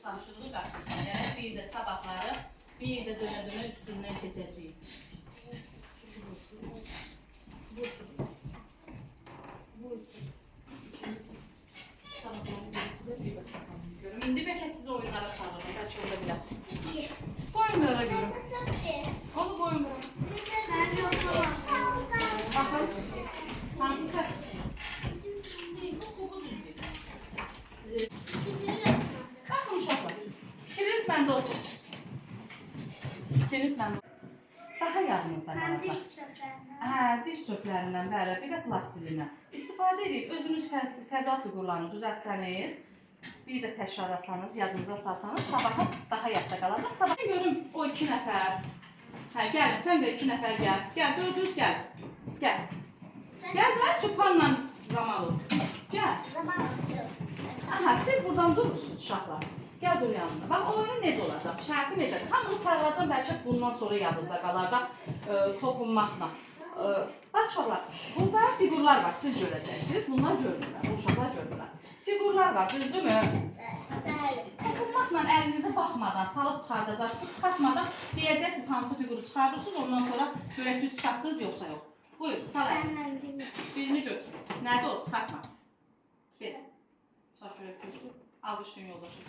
taşındı qaçırsan. Yəni bir də sabahları bir də dönə-dönə üstündən keçəcəyik. İndi bəlkə sizi oyunlara çağırırım, bəlkə orada biləsiniz. Oyunlara görüm. Onu oyunlara. Baxın. Hansı səhv? Bu kubu düzdür. Baxın uşaqlar. Kiriz məndə olsun. Kiriz məndə olsun. Daha yadınızda qalacaq. Diş çöplərindən, bəli, bir də plastilindən. İstifadə edib, özünüz fəza fiqurlarını düzəltsəniz, bir də təkrarlasanız, yadınıza salsanız, sabaha daha yadda qalacaq. Sabah görüm o 2 nəfər. Gəlin, sən də 2 nəfər gəl. Gəl, dördünüz gəl. Gəl. Gəl, mən Sübhanla Zamalı. Gəl. Aha, siz buradan durursunuz uşaqlar. Gəl dur yanına. Bax, oyunun necə olacaq? Şərti necədir? Hamını çağıracaq, bəlkə bundan sonra yadınızda qalar da toxunmaqla. Bax, uşaqlar, burada fiqurlar var, siz görəcəksiniz. Bunlar görürlər, bu uşaqlar görürlər. Fiqurlar var, düzdürmü? Toxunmaqla əlinizi baxmadan salıb çıxardacaqsınız, çıxartmadan deyəcəksiniz hansı fiquru çıxardırsınız, ondan sonra görək düz çıxartdınız, yoxsa yox. Buyur, sal əlini. Birini götür. Nədir o? Çıxartma. Ver. Çıxart görək düzdür. Alqışlayın yoldaşı.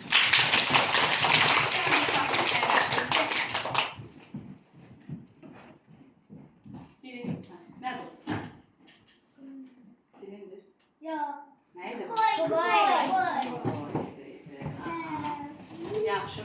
Nədir o? Silindir. Yox. Nəydi bu? Boy. Yaxşı.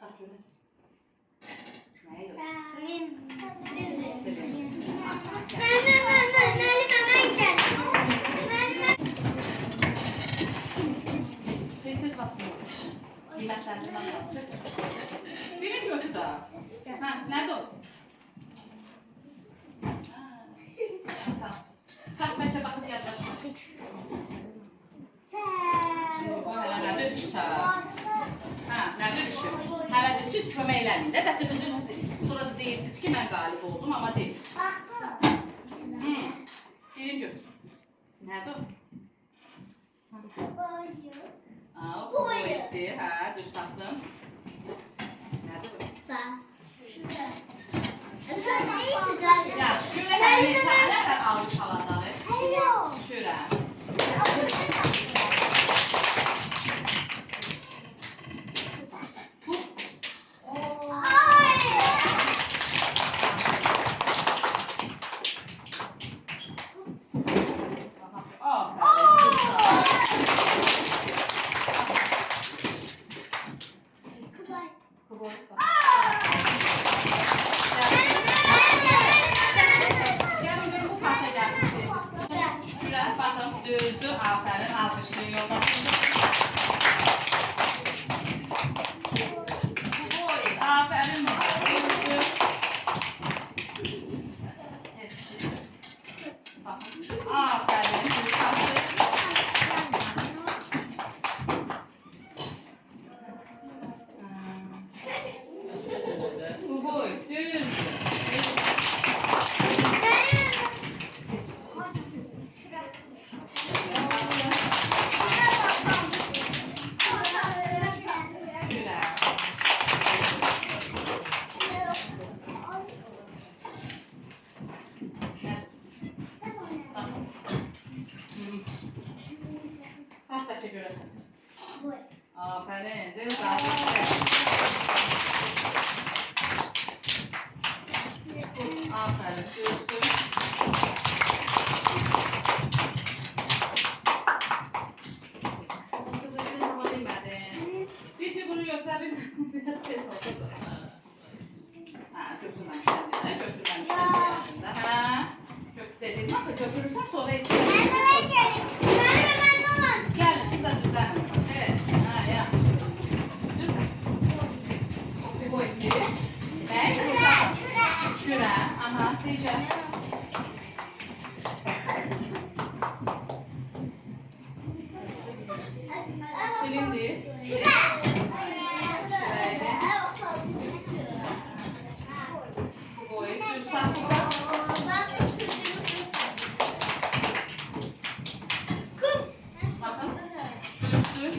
Çar görək. Nəydi o? Tez-tez baxın. Qiymətləndirmə yapacaq. Birini götür da. Nədir o? Sağ ol. Çıxart, bəlkə baxıb yazarsan. Hələ nədir düşsə? Nədir düşsə? Hələ də siz köməklənin də. Bəs özünüz sonra da deyirsiniz ki, mən qalib oldum, amma deyil. Birini götür. Nədir o? Bu etdi, düz tapdım. Nədir bu? Şurə neçə nəfər almış alacaq? Şurə. Düzdür, aferin, alkışlayın yoldaşım. Aferin bana, düzdür. Aferin, düzdür. Bu boy, düzdür. Saç bəlkə görəsən. Aferin, düz aferin. Aferin, düzdür. Bir figürü götürebildim. Biraz tez oldu. Götürməmişəm desə, götürməmişəm deyəsində. Dedim, axı götürürsən sonra içində. Gəlin, siz də düzlənin. Evet, ya. Düzlən. Bu etdi. Nəydi bu uşaqlar? Şürə. Aha, deyəcək. Silindi. Boy, düz saxla. Baxın. Düzdür.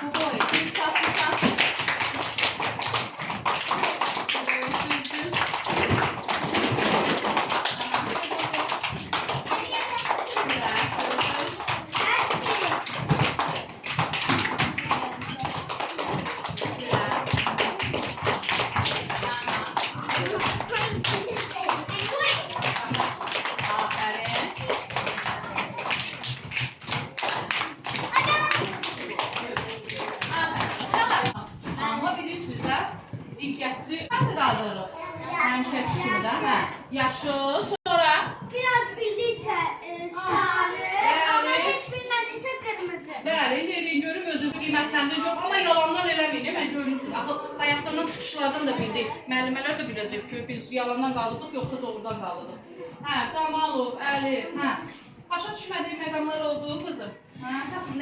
Bu boy, düz saxla. Amma bilirsiniz də, diqqətli qaldırırıq. Həmişə fikirdə, hə. Yaşıl, sonra Biraz bildiysə sarı, amma heç bilmədiysə qırmızı. bəli, yerin görüm özünü qiymətləndirir. Amma yalandan eləməyin. Mən görüntü, axı bayaqdan çıxışlardan da bildik. Müəllimələr də biləcək ki, biz yalandan qaldırdıq, yoxsa doğrudan qaldırdıq. Hə, Camalov, Əlif, hə. Başa düşmədiyin məqamlar oldu qızım. Hə,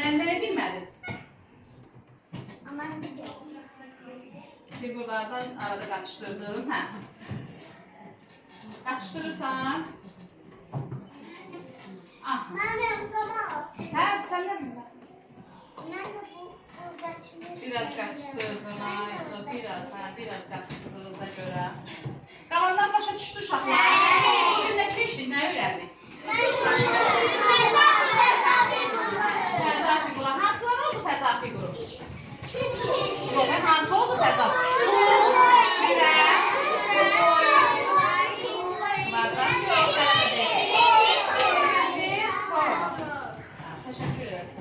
nəyə bilmədin? Amma bildim. Figurlardan arada qaçışdırdın, hə. Qaçışdırırsan. Ah, Mənim tamam. hə, sən nə bilmədin? Mən də buradakını Biraz qaçışdırdın, aysa, biraz qaçışdırdığınıza görə. Qalanlar başa düşdü uşaqlar. Bugün nə keçdik, nə öyrəndik? Fəza figurlar. Hansılar oldu fəza figuru? Yox, hansı oldu fəza? Şirək, bunlardan yox, Təşəkkür ederiz.